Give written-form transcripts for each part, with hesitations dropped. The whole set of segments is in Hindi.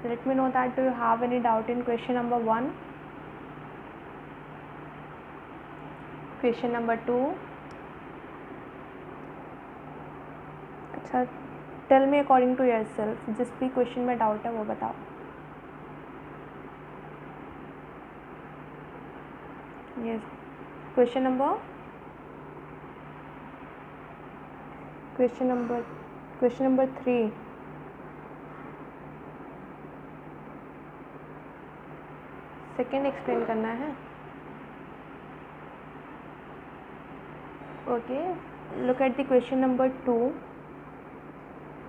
Let me know that do you have any doubt in question number 1, question number 2. अच्छा, tell me according to yourself, जिस भी क्वेश्चन में डाउट है वो बताओ. Yes, question number 3. Second explain करना है. Okay, look at the question number 2.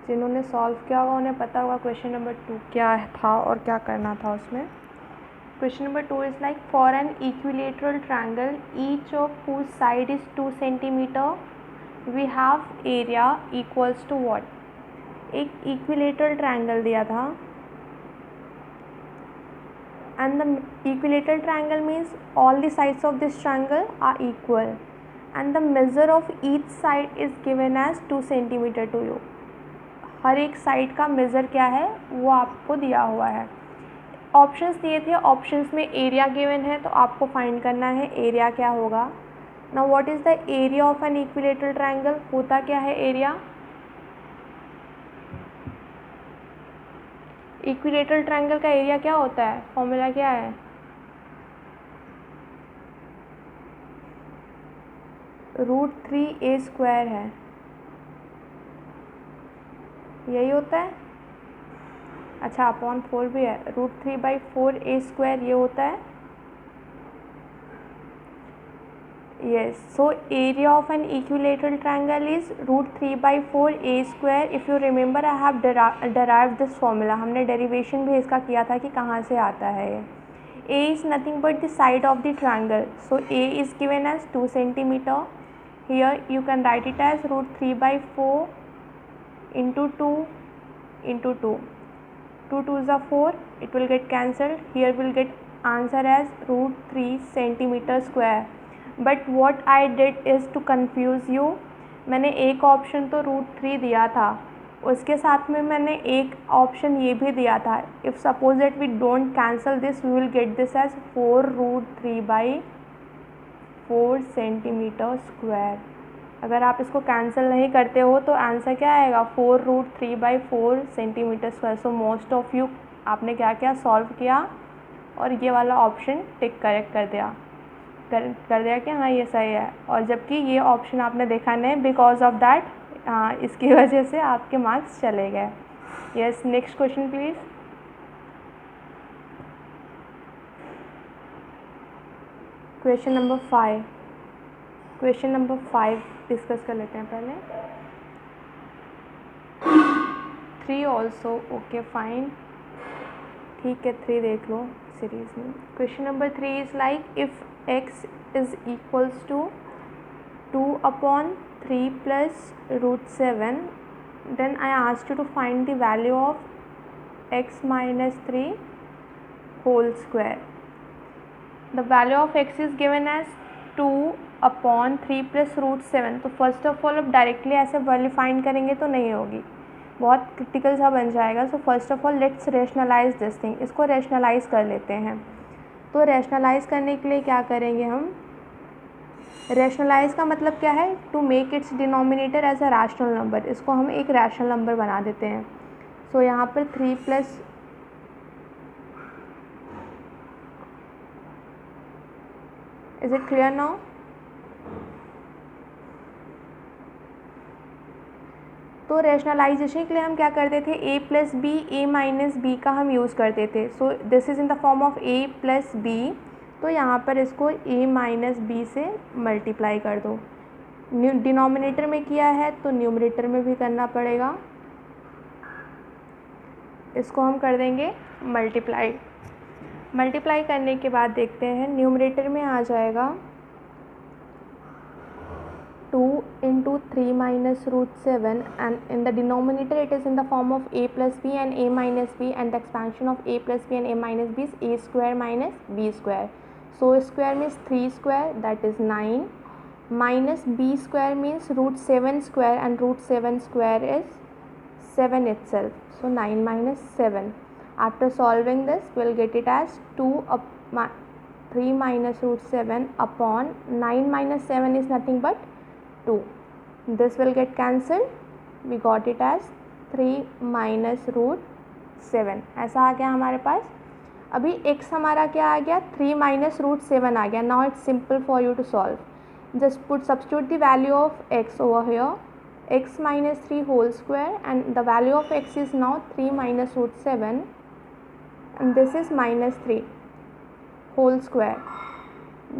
जिन्होंने सॉल्व किया होगा उन्हें पता होगा क्वेश्चन नंबर 2 क्या था और क्या करना था उसमें. Question number 2 is like for an equilateral triangle each of whose side is 2 centimetre we have area equals to what. एक इक्विलेटरल ट्रायंगल दिया था and the equilateral triangle means all the sides of this triangle are equal and the measure of each side is given as 2 centimeter to you. हर एक साइड का मेज़र क्या है वो आपको दिया हुआ है. ऑप्शंस दिए थे, ऑप्शंस में एरिया गिवन है तो आपको फाइंड करना है एरिया क्या होगा. Now what is the area of N equilateral triangle. होता क्या है एरिया. इक्विलेटरल ट्रायंगल का एरिया क्या होता है, फॉर्मूला क्या है. √3a² है, यही होता है. अच्छा, अपॉन 4 भी है. √3/4a² ये होता है. yes, so area of an equilateral triangle is √3/4a². if you remember I have derived this formula. हमने डेरिवेशन भी इसका किया था कि कहाँ से आता है ये. a is nothing but the side of the triangle, so a is given as 2 centimeter. here you can write it as √3/4 into 2 into 2. 2 2s are 4, it will get cancelled. here will get answer as √3 centimeter square. But what I did is to confuse you. मैंने एक ऑप्शन तो √3 दिया था, उसके साथ में मैंने एक ऑप्शन ये भी दिया था. If suppose that we don't cancel this we will get this as 4√3/4 centimetre square. अगर आप इसको कैंसिल नहीं करते हो तो आंसर क्या आएगा 4√3/4 centimetre square. So most of you आपने क्या किया, सॉल्व किया और ये वाला ऑप्शन टिक करेक्ट कर दिया कि हाँ ये सही है. और जबकि ये ऑप्शन आपने देखा नहीं, बिकॉज ऑफ दैट इसकी वजह से आपके मार्क्स चले गए. Yes, next question please. Question number 5. Question number 5 discuss कर लेते हैं पहले. 3 ऑल्सो ओके फाइन, ठीक है 3 देख लो सीरीज में. Question number 3 is like if x is equals to 2/3 plus √7, then I asked you to find the value of x minus 3 whole square. The value of x is given as 2/3 plus √7. तो फर्स्ट ऑफ ऑल अब डायरेक्टली ऐसे वैल्यू फाइंड करेंगे तो नहीं होगी, बहुत क्रिटिकल सा बन जाएगा. So first of all let's rationalise this thing. इसको रैशनलाइज कर लेते हैं. तो रैशनलाइज करने के लिए क्या करेंगे हम, रैशनलाइज का मतलब क्या है, to make its denominator as a rational number. इसको हम एक रैशनल नंबर बना देते हैं. सो यहाँ पर 3 plus is it clear now. तो रैशनलाइजेशन के लिए हम क्या करते थे, a plus B A minus b का हम यूज़ करते थे. So this is in the form of a plus b. तो यहाँ पर इसको a माइनस बी से मल्टीप्लाई कर दो. डिनोमिनेटर में किया है तो न्यूमरेटर में भी करना पड़ेगा. इसको हम कर देंगे मल्टीप्लाई. मल्टीप्लाई करने के बाद देखते हैं न्यूमरेटर में आ जाएगा 2 into 3 minus √7 and in the denominator it is in the form of a plus b and a minus b, and the expansion of a plus b and a minus b is a square minus b square. So square means 3 square, that is 9, minus b square means √7 square and √7 square is 7 itself. So 9 minus 7. After solving this, we'll get it as 3 minus root 7 upon 9 minus 7 is nothing but 2. This will get cancelled. We got it as 3 minus root 7. ऐसा आ गया हमारे पास. अभी x हमारा क्या आ गया, 3 minus root 7 आ गया. Now it's simple for you to solve. Just substitute the value of x over here, x minus 3 whole square, and the value of x is now 3 minus root 7, and this is minus 3 whole square.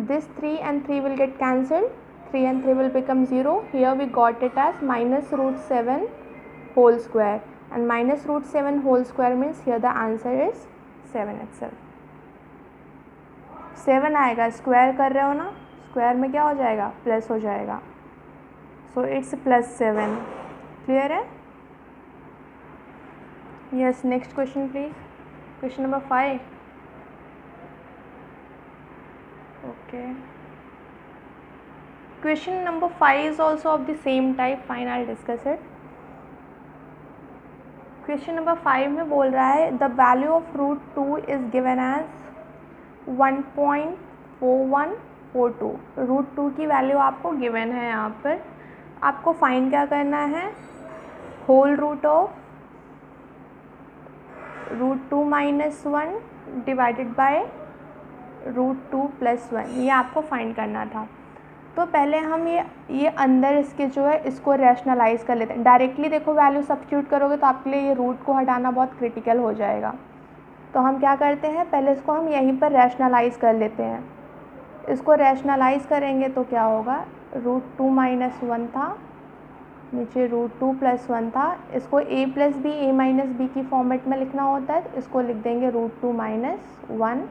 This 3 and 3 will get cancelled. 3 and 3 will become 0. Here we got it as minus root 7 whole square, and minus root 7 whole square means here the answer is 7 itself. 7 आएगा, स्क्वायर कर रहे हो ना, स्क्वायर में क्या हो जाएगा, प्लस हो जाएगा. So it's +7. क्लियर है? Yes. Next question please. Question number 5. Okay. Question number 5 is also of the same type. Fine, I'll discuss it. Question number 5 में बोल रहा है the value of root 2 is given as 1.4142. Root 2 की वैल्यू आपको गिवन है. यहाँ पर आपको फाइंड क्या करना है, whole root of root 2 minus 1 divided by root 2 plus 1. ये आपको फाइंड करना था. तो पहले हम ये अंदर इसके जो है इसको रैशनलाइज़ कर लेते हैं. डायरेक्टली देखो वैल्यू सब्स्टिट्यूट करोगे तो आपके लिए ये रूट को हटाना बहुत क्रिटिकल हो जाएगा. तो हम क्या करते हैं, पहले इसको हम यहीं पर रैशनलाइज़ कर लेते हैं. इसको रैशनलाइज़ करेंगे तो क्या होगा, रूट 2 माइनस 1 था, नीचे रूट 2 प्लस 1 था. इसको a plus b, a minus b की फॉर्मेट में लिखना होता है. तो इसको लिख देंगे रूट 2 माइनस 1.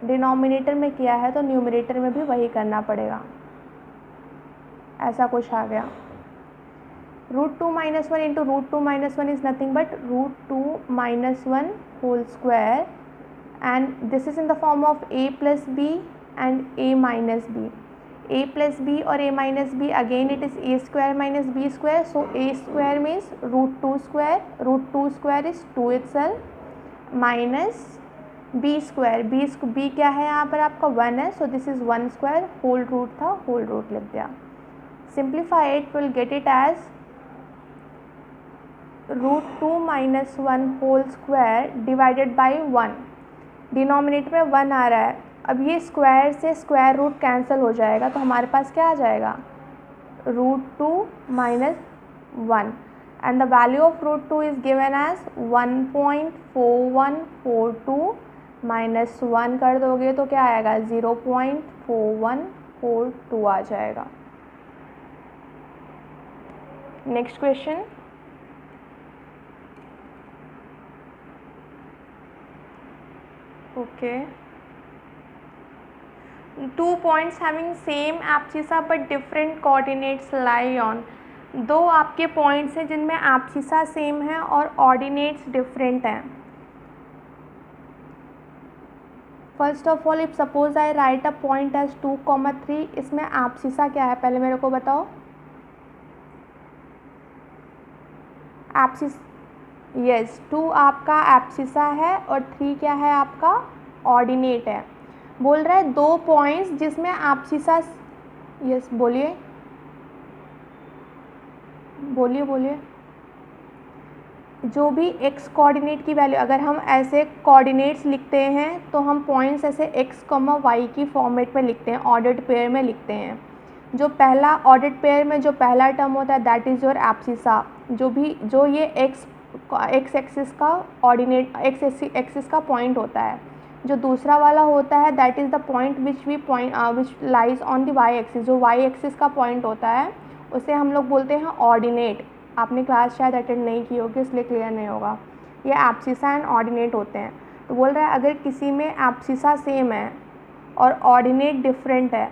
डिनोमिनेटर में किया है तो न्यूमरेटर में भी वही करना पड़ेगा. ऐसा कुछ आ गया. Root 2 minus 1 into root 2 minus 1 is nothing but root 2 minus 1 whole square, and this is in the form of a plus b and a minus B. a plus b और a minus b, again it is a square minus b square. So a square means root 2 square. Root 2 square is 2 itself minus b square. b क्या है यहाँ पर आपका 1 है. So this is 1 square. Whole root था, होल रूट लिख दिया. Simplify it, we'll get it as root 2 minus 1 whole square divided by 1. Denominator में 1 आ रहा है. अब ये स्क्वायर से स्क्वायर रूट कैंसिल हो जाएगा तो हमारे पास क्या आ जाएगा, root 2 minus 1, and the value of root 2 is given as 1.4142 minus 1 कर दोगे तो क्या आएगा, 0.4142 आ जाएगा. Next question. Okay. 2 points having same abscissa but different coordinates lie on. 2 आपके पॉइंट्स हैं जिनमें एब्सिसा सेम है और ऑर्डिनेट्स डिफरेंट हैं. First of all, if suppose I write a point as 2,3, इसमें एब्सिसा क्या है पहले मेरे को बताओ. एब्सिस, यस, 2 आपका एब्सिसा है और 3 क्या है आपका ऑर्डिनेट है. बोल रहा है 2 पॉइंट्स जिसमें एब्सिसा, यस बोलिए बोलिए बोलिए. जो भी x कोऑर्डिनेट की वैल्यू, अगर हम ऐसे कोऑर्डिनेट्स लिखते हैं तो हम पॉइंट्स ऐसे x, y की फॉर्मेट में लिखते हैं, ऑर्डर्ड पेयर में लिखते हैं. जो पहला ऑर्डर्ड पेयर में जो पहला टर्म होता है दैट इज़ योर एब्सिसा. जो ये x एक्सिस का ऑर्डिनेट, x एक्सिस का पॉइंट होता है. जो दूसरा वाला होता है that is the point which lies on the y axis. जो y एक्सिस का पॉइंट होता है उसे हम लोग बोलते हैं ऑर्डिनेट. आपने क्लास शायद अटेंड नहीं की होगी इसलिए क्लियर नहीं होगा. ये एब्सिसा एंड ऑर्डिनेट होते हैं. तो बोल रहा है अगर किसी में एब्सिसा सेम है और ऑर्डिनेट डिफरेंट है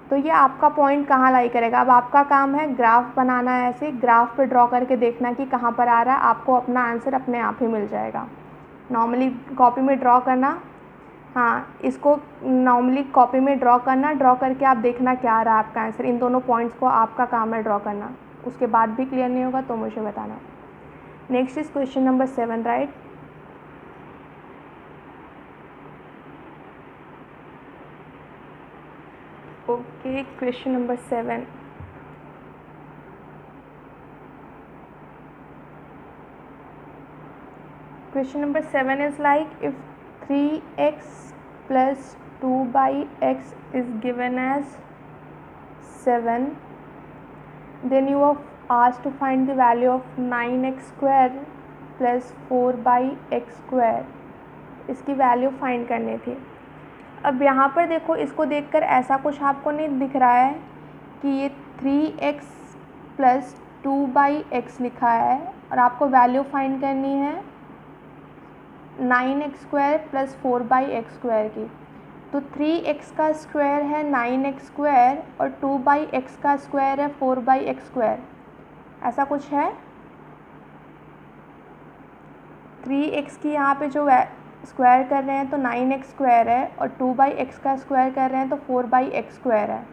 तो ये आपका पॉइंट कहाँ लाई करेगा. अब आपका काम है ग्राफ बनाना है. ऐसे ग्राफ पे ड्रॉ करके देखना कि कहाँ पर आ रहा है. आपको अपना आंसर अपने आप ही मिल जाएगा. नॉर्मली कॉपी में ड्रॉ करना, हाँ, इसको नॉर्मली कॉपी में ड्रॉ करना, ड्रॉ करके आप देखना क्या आ रहा है आपका आंसर. इन दोनों पॉइंट्स को आपका काम है ड्रॉ करना. उसके बाद भी क्लियर नहीं होगा तो मुझे बताना. Next is question number 7, right. Okay, question number 7. Question number 7 is like, if 3x plus 2 by x is given as 7, then you are asked to find the value of 9x square plus 4 by x square. इसकी वैल्यू फाइंड करनी थी. अब यहाँ पर देखो, इसको देखकर ऐसा कुछ आपको नहीं दिख रहा है कि ये 3x प्लस 2 बाई एक्स लिखा है और आपको वैल्यू फाइंड करनी है 9x square plus 4 by x square की. तो 3x का स्क्वायर है 9x स्क्वायर और 2 बाई एक्स का स्क्वायर है 4 बाई एक्स स्क्वायर. ऐसा कुछ है. 3x की यहाँ पे जो स्क्वायर कर रहे हैं तो 9x स्क्वायर है और 2 बाई एक्स का स्क्वायर कर रहे हैं तो 4 बाई एक्स स्क्वायर है.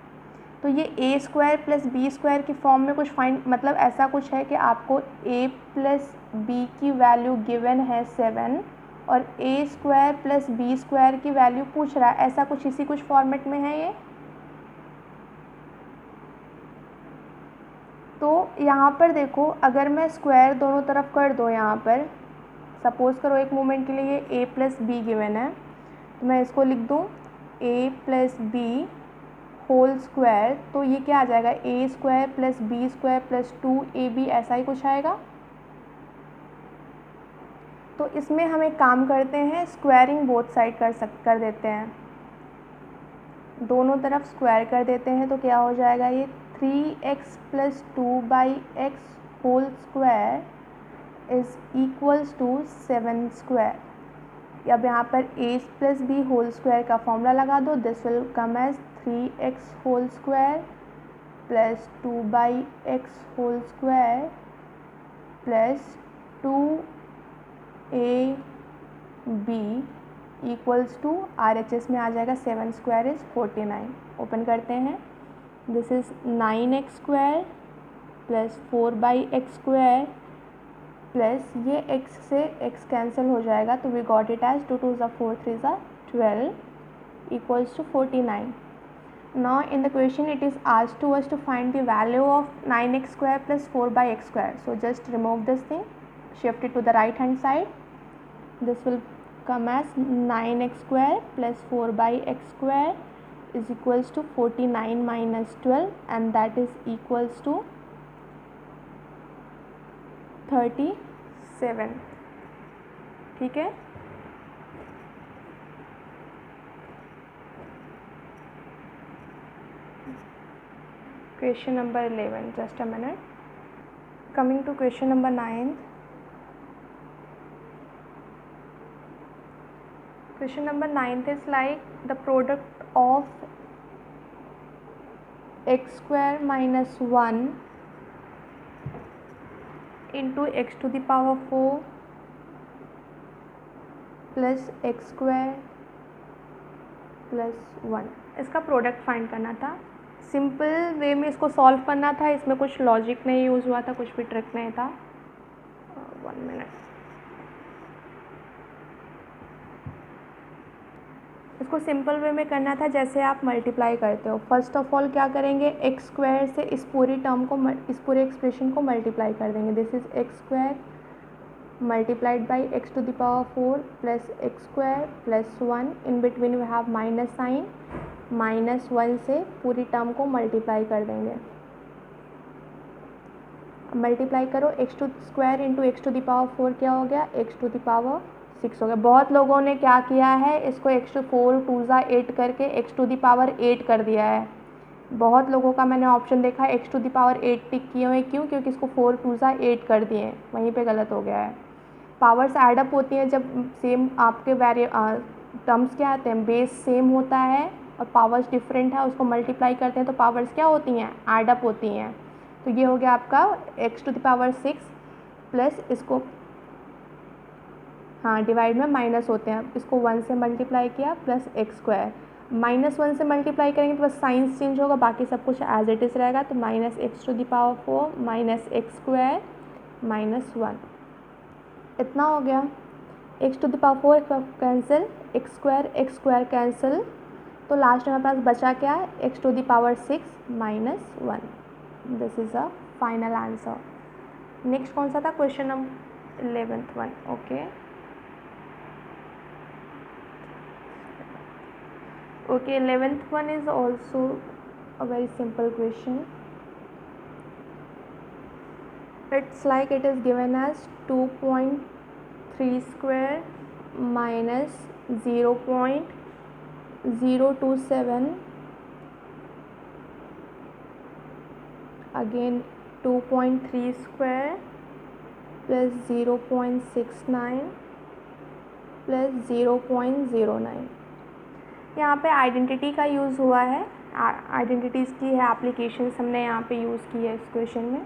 तो ये a square plus B square की फॉर्म में कुछ फाइंड, मतलब ऐसा कुछ है कि आपको a प्लस बी की वैल्यू गिवन है 7 और a square plus B square की वैल्यू पूछ रहा है. ऐसा कुछ इसी कुछ फॉर्मेट में है ये. तो यहाँ पर देखो, अगर मैं स्क्वायर दोनों तरफ कर दो, यहाँ पर सपोज़ करो एक मोमेंट के लिए ये a प्लस बी गिवन है, तो मैं इसको लिख दूँ a plus B whole square. तो ये क्या आ जाएगा, a square plus B square plus 2ab, ऐसा ही कुछ आएगा. तो इसमें हम एक काम करते हैं, स्क्वायरिंग बोथ साइड कर देते हैं, दोनों तरफ स्क्वायर कर देते हैं. तो क्या हो जाएगा, ये 3x plus 2 by x whole square is equals to 7 square. अब यहाँ पर a plus B whole square का फॉर्मूला लगा दो. This will come as 3x whole square plus 2 by x whole square plus 2ab equals to RHS में आ जाएगा 7 स्क्वायर इज़ 49. ओपन करते हैं. This is 9x square plus 4 by x square plus ये x से x कैंसिल हो जाएगा. तो वी गॉट इट एज 2 2 ज़ा 4 3 ज़ा 12 equals to 49. Now in the question it is asked to us to find the value of 9x square plus 4 by x square. So just remove this thing, shift it to the right hand side. This will come as 9x square plus 4 by x square is equals to 49 minus 12 and that is equals to 37. ठीक है. Question number 11, just a minute. Coming to question number 9. Question number 9 is like, the product of x square minus 1 into x to the power 4 plus x square plus 1, इसका प्रोडक्ट फाइंड करना था. सिंपल वे में इसको सॉल्व करना था, इसमें कुछ लॉजिक नहीं यूज़ हुआ था, कुछ भी ट्रिक नहीं था. 1 मिनट. इसको सिंपल वे में करना था जैसे आप मल्टीप्लाई करते हो. फर्स्ट ऑफ ऑल क्या करेंगे, एक्स स्क्वायर से इस पूरी टर्म को, इस पूरे एक्सप्रेशन को मल्टीप्लाई कर देंगे. This is x square multiplied by x to the power 4 plus x square plus 1. In between we have minus sign. -1 से पूरी टर्म को मल्टीप्लाई कर देंगे. मल्टीप्लाई करो, x to square into x to the power 4 क्या हो गया, एक्स टू द पावर 6 हो गया. बहुत लोगों ने क्या किया है, इसको एक्स टू 4 2 ज़ा 8 करके एक्स टू द पावर 8 कर दिया है. बहुत लोगों का मैंने ऑप्शन देखा है एक्स टू द पावर 8 टिक किए हुए. क्यों, क्योंकि इसको 4 2 ज़ा 8 कर दिए हैं, वहीं पे गलत हो गया है. पावर्स एडअप होती हैं जब सेम आपके टर्म्स क्या आते हैं, बेस सेम होता है और पावर्स डिफरेंट है, उसको मल्टीप्लाई करते हैं तो पावर्स क्या होती हैं, एडअप होती हैं. तो ये हो गया आपका x to the power 6 plus इसको, हाँ डिवाइड में माइनस होते हैं, इसको 1 से मल्टीप्लाई किया प्लस एक्स स्क्वायर. -1 से मल्टीप्लाई करेंगे तो बस साइंस चेंज होगा, बाकी सब कुछ एज इट इज़ रहेगा. तो minus x to the power 4 minus x square -1, इतना हो गया. X to the power 4 cancel, x square cancel, तो लास्ट में हमारे पास बचा क्या है, x to the power 6 minus 1. This is a final answer. Next कौन सा था, question number 11th one. Okay okay 11th one is also a very simple question. It's like it is given as 2.3 square minus 0.027, again 2.3 square plus 0.69 plus 0.09. यहाँ पे आइडेंटिटी का यूज़ हुआ है, आइडेंटिटीज़ की है एप्लीकेशंस हमने यहाँ पे यूज़ की है इस क्वेश्चन में.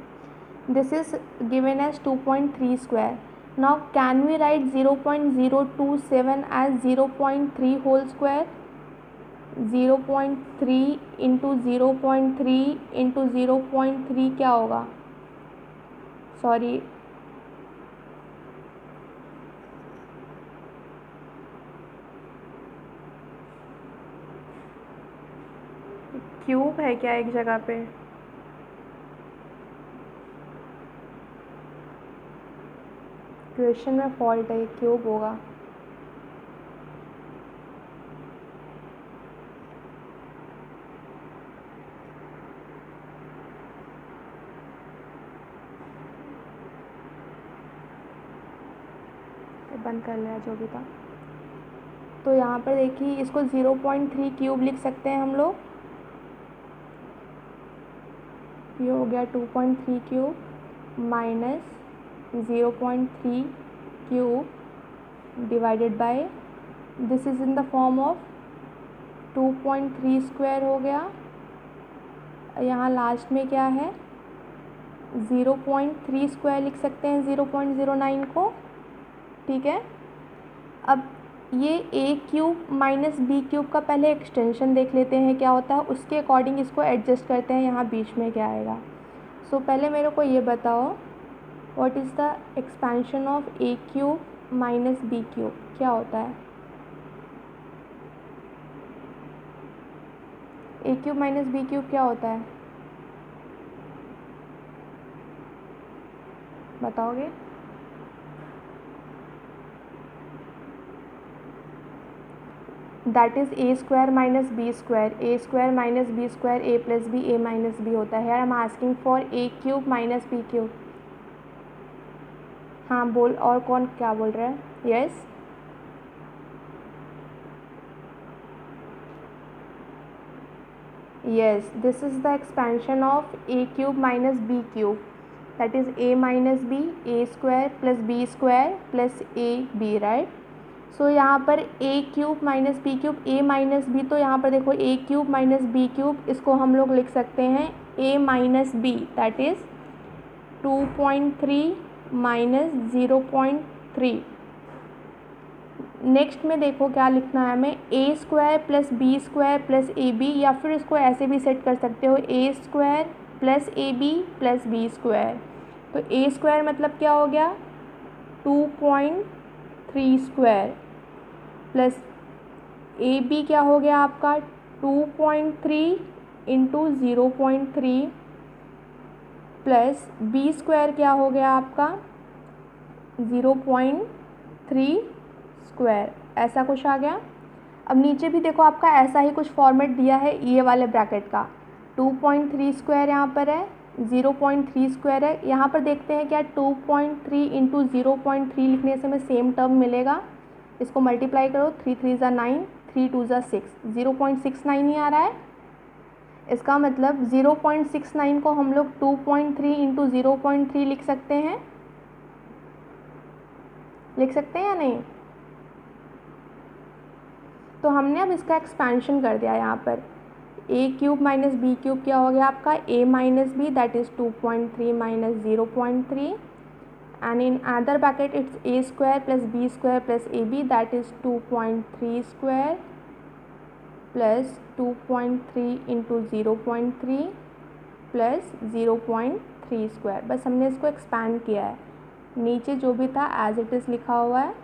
This is given as 2.3 square. Now can we write 0.027 as 0.3 whole square. 0.3 into 0.3 into 0.3 क्या होगा, सॉरी क्यूब है क्या एक जगह पे, क्वेश्चन में फॉल्ट है, क्यूब होगा. बंद कर लिया जो भी था. तो यहाँ पर देखिए इसको 0.3 क्यूब लिख सकते हैं हम लोग. ये हो गया 2.3 cube minus 0.3 cube divided by, this is in the form of 2.3 square हो गया. यहाँ लास्ट में क्या है, 0.3 स्क्वायर लिख सकते हैं 0.09 को. ठीक है, अब ये a cube minus B cube का पहले एक्सटेंशन देख लेते हैं क्या होता है, उसके अकॉर्डिंग इसको एडजस्ट करते हैं यहाँ बीच में क्या आएगा. सो पहले मेरे को ये बताओ what is the expansion of a cube minus B cube, क्या होता है. a cube minus B cube क्या होता है, बताओगे. That is A square minus B square. A square minus B square A plus B, A minus B होता है. I am asking for A cube minus B cube. हाँ बोल, और कौन क्या बोल रहा है. Yes yes, this is the expansion of a cube minus b cube, that is a minus b, a square plus b square plus ab, right. So यहाँ पर a cube minus B cube, a minus B, तो यहाँ पर देखो a cube minus B cube, इसको हम लोग लिख सकते हैं a minus B, that is 2.3 minus 0.3. Next में देखो क्या लिखना है हमें, A square plus B square plus A B, या फिर इसको ऐसे भी सेट कर सकते हो A square plus A B plus B square. तो ए स्क्वायर मतलब क्या हो गया 2.3 स्क्वायर प्लस ए बी क्या हो गया आपका 2.3 इंटू 0.3 प्लस बी स्क्वायर क्या हो गया आपका 0.3 स्क्वायर. ऐसा कुछ आ गया. अब नीचे भी देखो आपका ऐसा ही कुछ फॉर्मेट दिया है ये वाले ब्रैकेट का. 2.3 स्क्वायर यहाँ पर है, 0.3 स्क्वायर है. यहाँ पर देखते हैं क्या 2.3 इंटू 0.3 लिखने से हमें सेम टर्म मिलेगा. इसको मल्टीप्लाई करो, 3 3 ज़ा 9, 3 2 ज़ा 6, 0.69 ही आ रहा है. इसका मतलब 0.69 को हम लोग 2.3 इंटू 0.3 लिख सकते हैं, लिख सकते हैं या नहीं. तो हमने अब इसका एक्सपेंशन कर दिया. यहाँ पर a cube minus B cube क्या हो गया आपका a minus B, that is 2.3 minus 0.3, and in other bracket it's a square plus b square plus A B, that is 2.3 square plus 2.3 into 0.3 plus 0.3 square. बस हमने इसको एक्सपैंड किया है. नीचे जो भी था एज इट इज़ लिखा हुआ है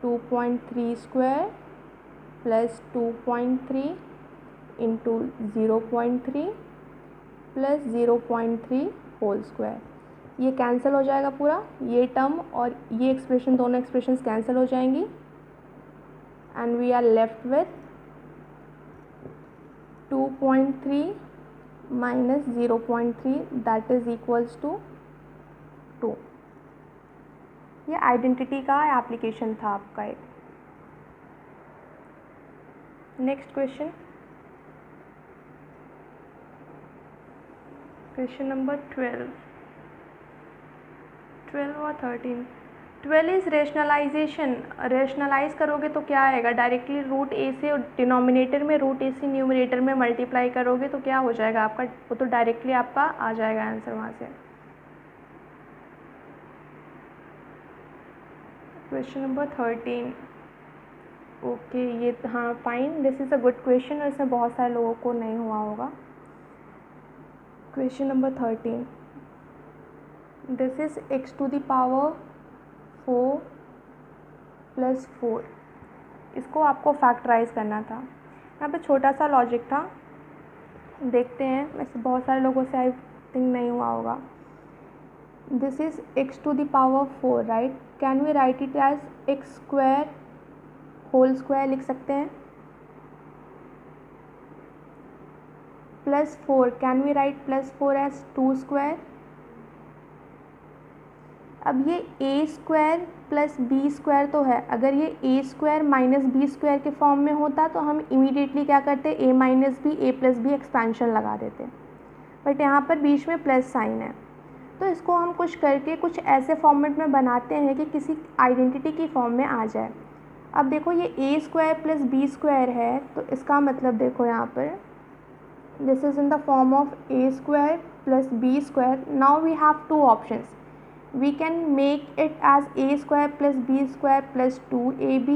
2.3 square plus 2.3 into 0.3 plus 0.3 whole square, ये कैंसिल हो जाएगा पूरा, ये टर्म और ये एक्सप्रेशन, दोनों एक्सप्रेशंस कैंसिल हो जाएंगी and we are left with 2.3 minus 0.3 that is equals to 2। ये आइडेंटिटी का एप्लीकेशन था आपका एक। नेक्स्ट क्वेश्चन, क्वेश्चन नंबर 12 और 13। 12 इज़ रेशनलाइजेशन, रेशनलाइज करोगे तो क्या आएगा, डायरेक्टली रूट ए से डिनोमिनेटर में रूट ए से न्यूमरेटर में मल्टीप्लाई करोगे तो क्या हो जाएगा आपका, वो तो डायरेक्टली आपका आ जाएगा आंसर वहाँ से। क्वेश्चन नंबर 13, ओके ये हाँ fine, this is a good question और इसमें बहुत सारे लोगों को नहीं हुआ होगा। Question number 13, this is x to the power 4 plus 4, इसको आपको फैक्टराइज करना था। यहाँ पे छोटा सा लॉजिक था, देखते हैं, वैसे बहुत सारे लोगों से आई थिंक नहीं हुआ होगा। This is x to the power 4 right, can we write it as x square whole square लिख सकते हैं, plus 4 can we write plus 4 as 2 square. अब ये a square plus b square तो है, अगर ये a square minus b square के फॉर्म में होता तो हम इमीडिएटली क्या करते, a minus B a plus B expansion लगा देते, बट यहाँ पर बीच में प्लस साइन है, तो इसको हम कुछ करके कुछ ऐसे फॉर्मेट में बनाते हैं कि किसी आइडेंटिटी की फॉर्म में आ जाए। अब देखो ये a square plus b square है, तो इसका मतलब देखो यहाँ पर this is in the form of a square plus b square. Now we have two options, we can make it as a square plus b square plus 2ab,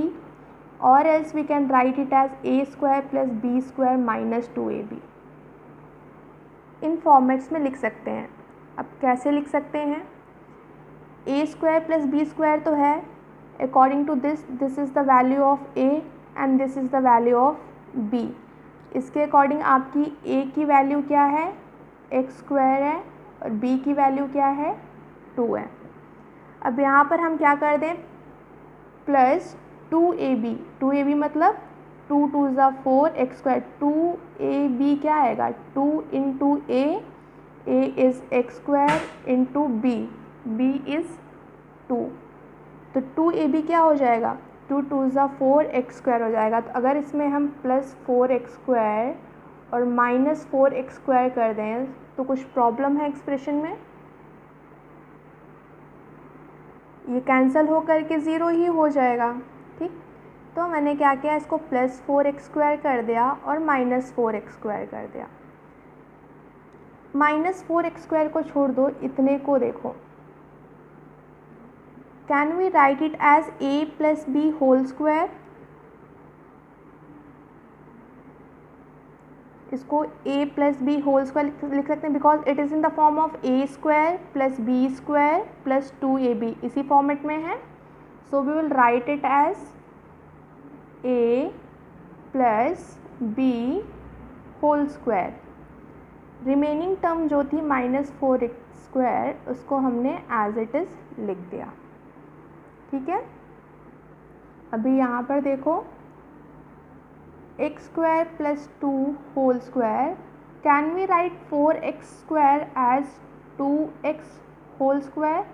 or else we can write it as a square plus b square minus 2ab। In formats में लिख सकते हैं। अब कैसे लिख सकते हैं, a square plus B square तो है, according to this is the value of a and this is the value of b। इसके अकॉर्डिंग आपकी a की वैल्यू क्या है, x स्क्वायर है, और b की वैल्यू क्या है, 2 है। अब यहाँ पर हम क्या कर दें, प्लस 2ab मतलब 2 2 ज़ा 4 x स्क्वायर, 2ab क्या आएगा, 2 into a is x square into b is 2, तो 2ab क्या हो जाएगा, 2 2 ज़ा 4 x स्क्वायर हो जाएगा। तो अगर इसमें हम प्लस 4x स्क्वायर और माइनस 4x स्क्वायर कर दें तो कुछ प्रॉब्लम है एक्सप्रेशन में, ये कैंसिल हो करके ज़ीरो ही हो जाएगा, ठीक। तो मैंने क्या किया, इसको प्लस 4x स्क्वायर कर दिया और माइनस 4x स्क्वायर कर दिया। माइनस 4x स्क्वायर को छोड़ दो, इतने को देखो, can we write it as a plus B whole square. इसको a plus B whole square लिख सकते हैं, because it is in the form of a square plus B square plus 2ab, इसी फॉर्मेट में है। So we will write it as a plus B whole square. Remaining term जो थी माइनस 4x स्क्वायर, उसको हमने एज इट इज़ लिख दिया, ठीक है। अभी यहाँ पर देखो, x square plus 2 whole square, can we write 4x square as 2x whole square.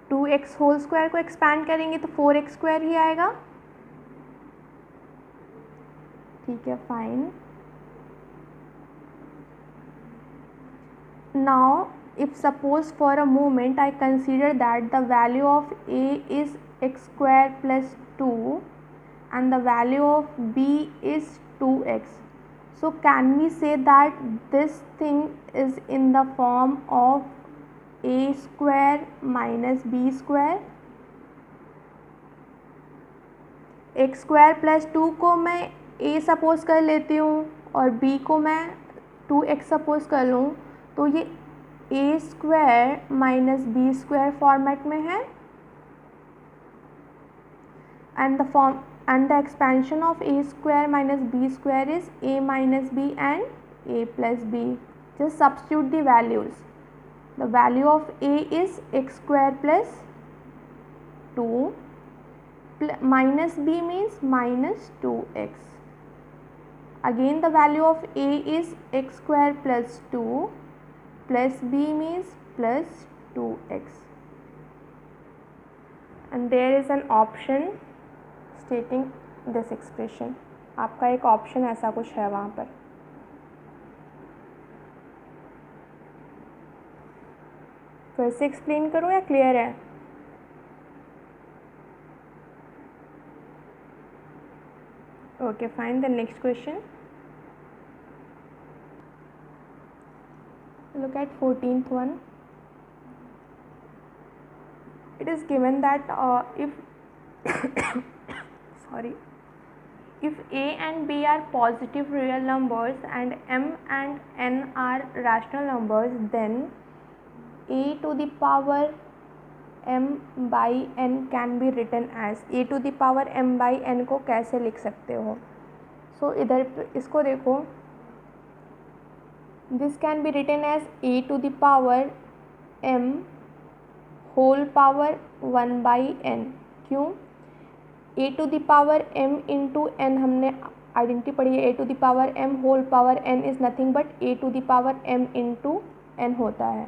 2x whole square को एक्सपैंड करेंगे तो 4x स्क्वायर ही आएगा, ठीक है, fine. Now if suppose for a moment I consider that the value of a is x square plus 2 and the value of b is 2x, so can we say that this thing is in the form of a square minus b square। x square plus 2 को मैं a सपोज कर लेती हूँ और b को मैं 2x सपोज कर लूँ, तो ये a square minus B square format में है, and the form and the expansion of a square minus b square is a minus b and a plus b. Just substitute the values. The value of a is x square plus 2, minus b means minus 2x. Again the value of a is x square plus 2 plus b means plus 2x. And there is an option stating this expression. आपका एक ऑप्शन ऐसा कुछ है वहाँ पर. फिर से एक्सप्लेन करूँ या क्लियर है? Okay, fine. The next question. Look at 14th one. It is given that if if a and b are positive real numbers and m and n are rational numbers, then a to the power m by n can be written as. a to the power m by n को कैसे लिख सकते हो? So इधर इसको देखो, this can be written as a to the power m whole power 1 by n. क्यों? a to the power m into n हमने आइडेंटिटी पढ़ी है. a to the power m whole power n is nothing but a to the power m into n होता है.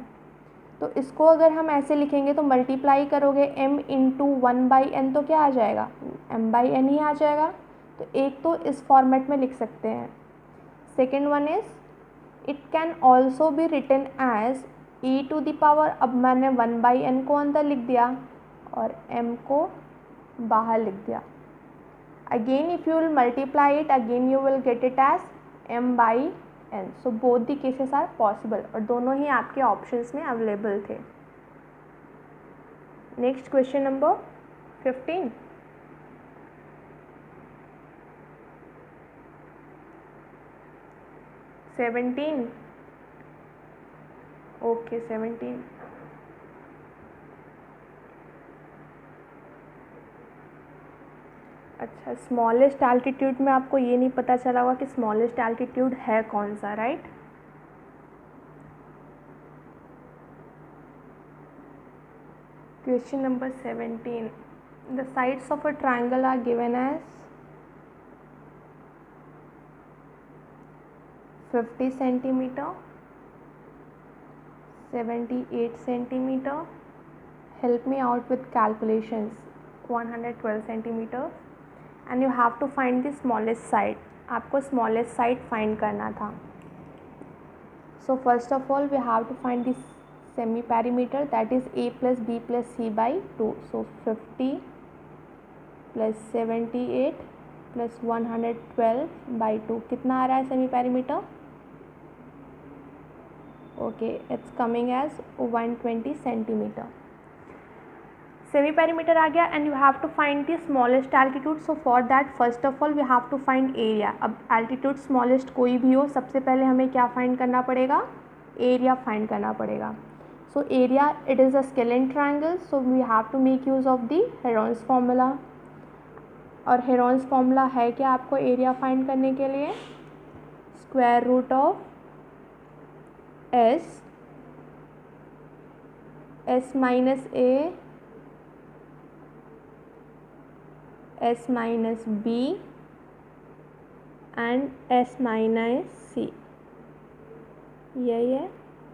तो इसको अगर हम ऐसे लिखेंगे तो मल्टीप्लाई करोगे m इंटू 1 बाई एन तो क्या आ जाएगा? m बाई एन ही आ जाएगा. तो एक तो इस फॉर्मेट में लिख सकते हैं. Second one is it can also be written as e to the power. अब मैंने 1 बाई एन को अंदर लिख दिया और m को बाहर लिख दिया. Again if you will multiply it again you will get it as m by n. So both the cases are possible और दोनों ही आपके ऑप्शंस में अवेलेबल थे. Next question number 15. ओके 17. अच्छा, स्मॉलेस्ट एल्टीट्यूड में आपको ये नहीं पता चला होगा कि स्मॉलेस्ट एल्टीट्यूड है कौन सा, right? Question number 17. The sides of a triangle are given as 50 centimetre, 78 centimetre. Help me out with calculations. 112 centimetre. And you have to find the smallest side. आपको स्मॉलेस्ट साइड फाइंड करना था. So first of all we have to find the semi perimeter, that is a plus b plus c by 2. So 50 plus 78 plus 112 by 2 कितना आ रहा है semi perimeter? Okay, it's coming as 120 centimetre. Semi perimeter आ गया and you have to find the smallest altitude. So for that first of all we have to find area. अब एल्टीट्यूड स्मॉलेस्ट कोई भी हो, सबसे पहले हमें क्या फाइंड करना पड़ेगा? एरिया फाइंड करना पड़ेगा. So area, it is a scalene triangle, so we have to make use of the Heron's formula. और हेरोन्स फार्मूला है क्या आपको एरिया फाइंड करने के लिए? Square root of S minus A s minus b and s minus c. यही है.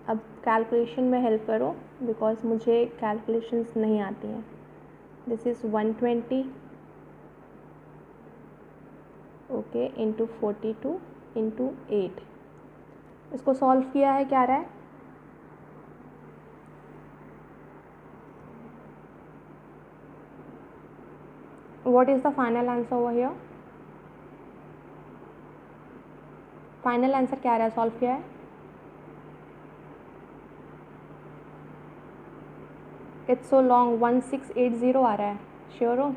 अब कैलकुलेशन में हेल्प करो बिकॉज मुझे कैलकुलेशंस नहीं आती हैं. This is 120 okay into 42 into 8. इसको सॉल्व किया है, क्या आ रहा है? What is the final answer over here? Final answer क्या आ रहा है? सॉल्व किया है. It's so long. 1680 आ रहा है. श्योर हो?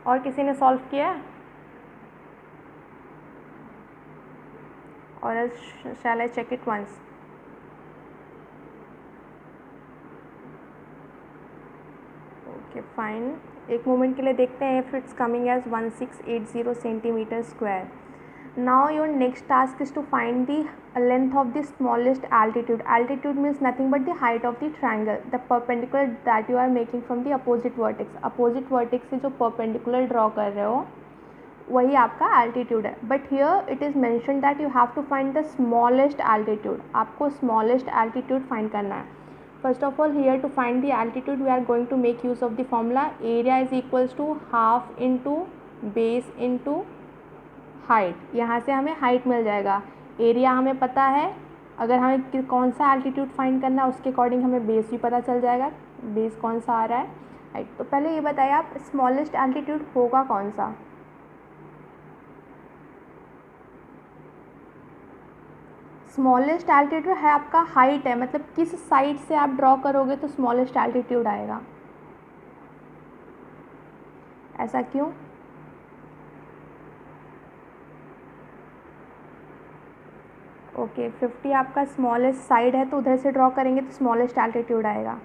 और किसी ने सॉल्व किया है? और shall I check it once? Okay, fine. एक मोमेंट के लिए देखते हैं if it's coming as 1680 centimetre square. Now your next task is to find the length of the smallest altitude. Altitude means nothing but the height of the triangle, the perpendicular that you are making from the opposite vertex. Opposite vertex से जो perpendicular draw कर रहे हो वही आपका altitude है. But here it is mentioned that you have to find the smallest altitude. आपको smallest altitude find करना है. First of all, here to find the altitude we are going to make use of the formula area is equals to half into base into height. यहाँ से हमें हाइट मिल जाएगा. एरिया हमें पता है, अगर हमें कौन सा एल्टीट्यूड फाइंड करना है उसके अकॉर्डिंग हमें बेस भी पता चल जाएगा, बेस कौन सा आ रहा है. राइट, तो पहले ये बताइए आप स्मॉलेस्ट एल्टीट्यूड होगा कौन सा. स्मॉलेस्ट एल्टीट्यूड है आपका हाइट है, मतलब किस साइड से आप ड्रॉ करोगे तो स्मॉलेस्ट एल्टीट्यूड आएगा. ऐसा क्यों? ओके 50 आपका स्मॉलेस्ट साइड है तो उधर से ड्रॉ करेंगे तो स्मॉलेस्ट एल्टीट्यूड आएगा.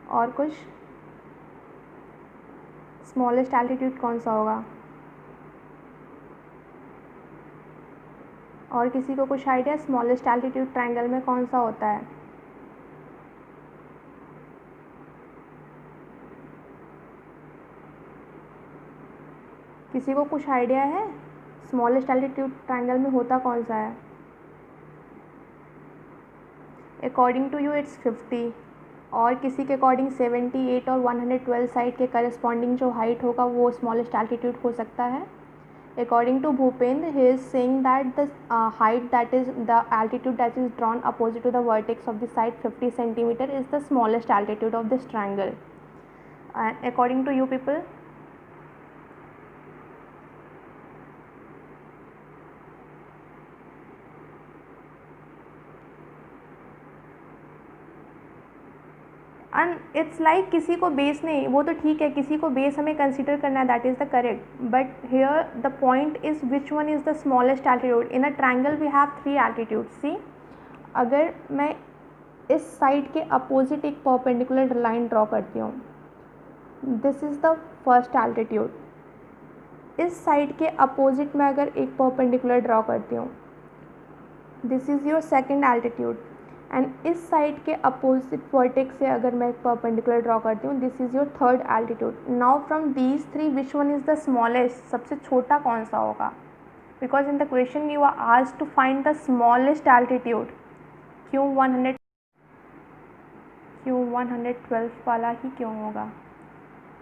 और कुछ स्मॉलेस्ट एल्टीट्यूड कौन सा होगा? और किसी को कुछ आइडिया स्मॉलेस्ट एल्टीट्यूड ट्रायंगल में कौन सा होता है? किसी को कुछ आइडिया है स्मॉलेस्ट एल्टीट्यूड ट्रायंगल में होता कौन सा है? अकॉर्डिंग टू यू इट्स 50 और किसी के अकॉर्डिंग 78 और 112 साइड के करस्पॉन्डिंग जो हाइट होगा वो स्मॉलेस्ट एल्टीट्यूड हो सकता है. According to Bhupendra he is saying that the height that is the altitude that is drawn opposite to the vertex of the side 50 centimetre is the smallest altitude of this triangle. According to you people? And it's like किसी को बेस नहीं, वो तो ठीक है, किसी को बेस हमें कंसिडर करना है, that is the correct. But here the point is which one is the smallest altitude. In a triangle we have 3 altitude. See, अगर मैं इस साइड के अपोजिट एक परपेंडिकुलर लाइन ड्रॉ करती हूँ, this is the first altitude. इस साइड के अपोजिट में अगर एक परपेंडिकुलर ड्रॉ करती हूँ, this is your second altitude. And इस साइड के अपोजिट वर्टेक्स से अगर मैं एक परपेंडिकुलर ड्रॉ करती हूँ, this is your third altitude. Now from these 3 which one is the smallest, सबसे छोटा कौन सा होगा? Because in the question you are asked to find the smallest altitude. क्यों 112 वाला ही क्यों होगा?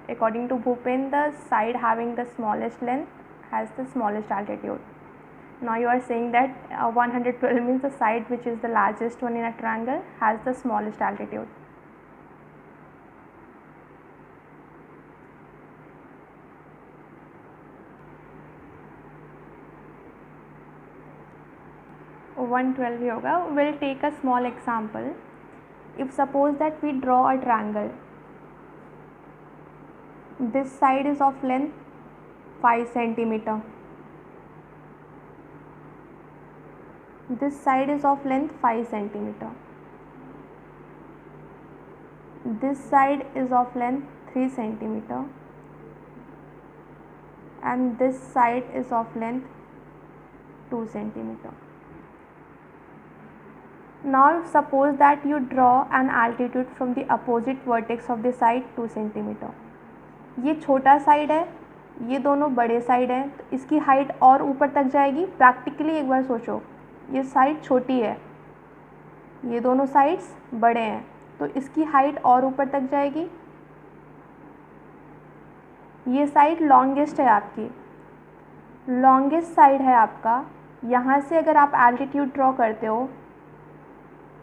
According to Bhupendra the side having the smallest length has the smallest altitude. Now you are saying that 112 means the side which is the largest one in a triangle has the smallest altitude. Oh, 112 ही होगा. We'll take a small example. If suppose that we draw a triangle, this side is of length 5 centimeter. This side is of length 5 centimeter. This side is of length 3 centimeter. And this side is of length 2 centimeter. Now suppose that you draw an altitude from the opposite vertex of the side 2 centimeter. ये छोटा साइड है, ये दोनों बड़े साइड हैं, तो इसकी हाइट और ऊपर तक जाएगी. प्रैक्टिकली एक बार सोचो, ये साइड छोटी है, ये दोनों साइड्स बड़े हैं, तो इसकी हाइट और ऊपर तक जाएगी. ये साइड लॉन्गेस्ट है आपकी, लॉन्गेस्ट साइड है आपका. यहाँ से अगर आप एल्टीट्यूड ड्रॉ करते हो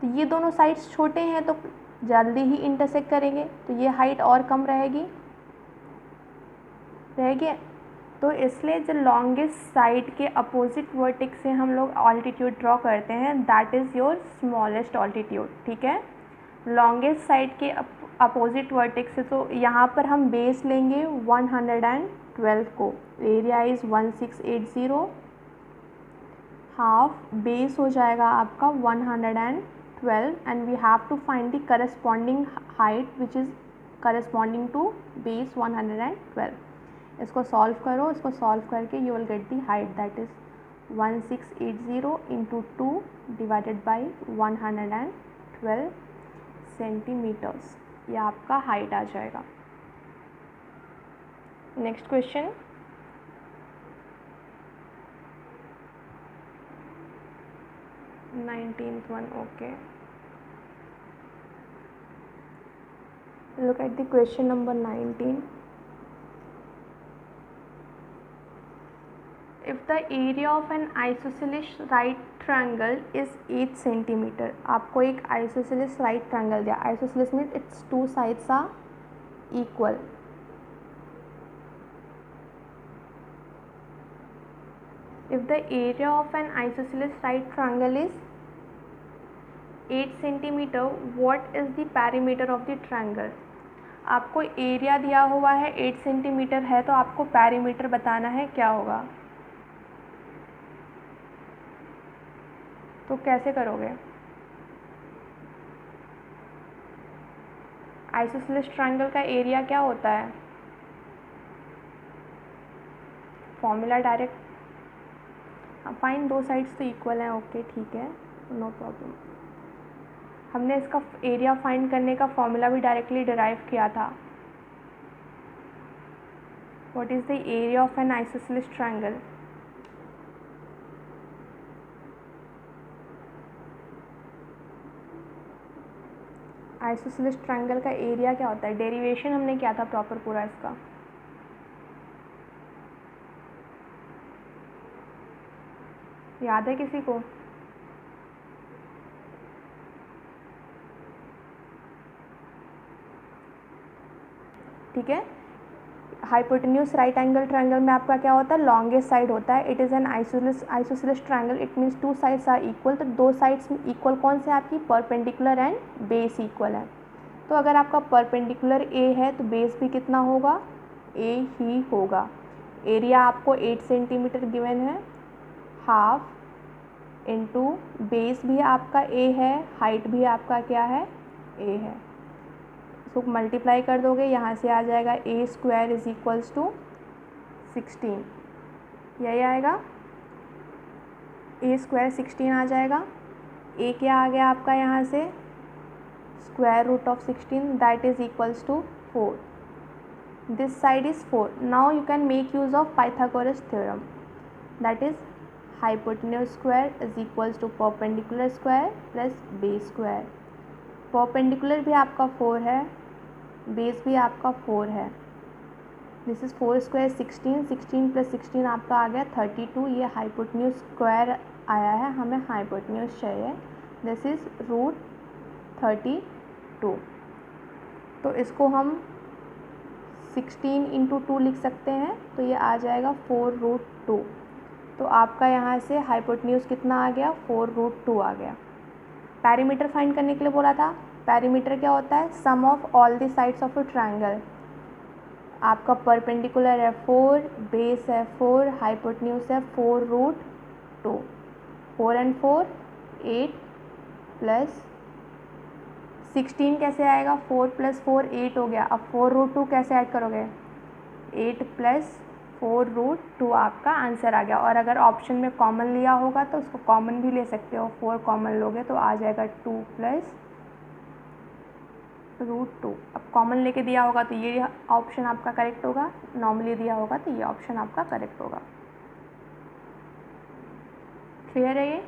तो ये दोनों साइड्स छोटे हैं तो जल्दी ही इंटरसेक्ट करेंगे, तो ये हाइट और कम रहेगी. तो इसलिए जो लॉन्गेस्ट साइड के अपोजिट वर्टेक्स से हम लोग ऑल्टीट्यूड ड्रॉ करते हैं, that is your smallest altitude. ठीक है, लॉन्गेस्ट साइड के अपोजिट वर्टेक्स से, तो यहाँ पर हम बेस लेंगे 112 को. एरिया इज़ 1680, हाफ बेस हो जाएगा आपका 112. 12 and we have to find the corresponding height which is corresponding to base 112. इसको सॉल्व करो, इसको सॉल्व करके you will get the height that is 1680 into 2 divided by 112 centimetres, ये आपका हाइट आ जाएगा। Next question, nineteenth one, okay. Look at the question number 19. If the area of an isosceles right triangle is 8 centimeter, आपको एक isosceles right triangle दिया। Isosceles means its two sides are equal. If the area of an isosceles right triangle is 8 centimeter, what is the perimeter of the triangle? आपको एरिया दिया हुआ है 8 सेंटीमीटर है, तो आपको पैरीमीटर बताना है क्या होगा। तो कैसे करोगे? आइसोसेलेस ट्रायंगल का एरिया क्या होता है? फॉर्मूला डायरेक्ट फाइन, दो साइड्स तो इक्वल हैं, ओके ठीक है, नो प्रॉब्लम। हमने इसका एरिया फाइंड करने का फॉर्मूला भी डायरेक्टली डिराइव किया था। What is the area of N isosceles triangle? Isosceles triangle का एरिया क्या होता है? डेरिवेशन हमने किया था प्रॉपर पूरा इसका। याद है किसी को? ठीक है, हाइपोटेन्यूज राइट एंगल ट्रायंगल में आपका क्या होता है? लॉन्गेस्ट साइड होता है। It is an isosceles triangle, it means two sides are equal. तो दो साइड्स में इक्वल कौन से आपकी? परपेंडिकुलर एंड बेस इक्वल है। तो अगर आपका परपेंडिकुलर ए है तो बेस भी कितना होगा? ए ही होगा। एरिया आपको 8 सेंटीमीटर गिवन है, हाफ इंटू बेस भी आपका ए है, हाइट भी आपका क्या है? ए है। इसको मल्टीप्लाई कर दोगे, यहाँ से आ जाएगा ए स्क्वायर इज इक्वल्स टू 16, यही आएगा। ए स्क्वायर 16 आ जाएगा। ए क्या आ गया आपका यहाँ से? Square root of 16, that is equals to 4। This side is 4। Now you can make use of Pythagoras theorem, that is hypotenuse square is equals to perpendicular square plus base square. Perpendicular भी आपका 4 है, बेस भी आपका 4 है। दिस इज़ 4 स्क्वायर 16, 16 प्लस 16 आपका आ गया 32। ये हाइपोटेन्यूज स्क्वायर आया है, हमें हाइपोटेन्यूज चाहिए। This is root 32। तो इसको हम 16 इंटू 2 लिख सकते हैं, तो ये आ जाएगा 4 रूट 2। तो आपका यहाँ से हाइपोटेन्यूज कितना आ गया? 4 रूट 2 आ गया। पैरीमीटर फाइंड करने के लिए बोला था। पैरीमीटर क्या होता है? Sum of all the sides of a triangle. आपका परपेंडिकुलर है 4, बेस है 4, हाइपोटेन्यूज है 4 रूट 2। 4 एंड 4 8 प्लस 16 कैसे आएगा? 4 प्लस 4 8 हो गया। अब 4 रूट 2 कैसे ऐड करोगे? 8 प्लस 4 रूट 2 आपका आंसर आ गया। और अगर ऑप्शन में कॉमन लिया होगा तो उसको कॉमन भी ले सकते हो। 4 कॉमन लोगे तो आ जाएगा 2 प्लस रूट 2। अब कॉमन लेके दिया होगा तो ये ऑप्शन आपका करेक्ट होगा, नॉर्मली दिया होगा तो ये ऑप्शन आपका करेक्ट होगा। क्लियर है ये?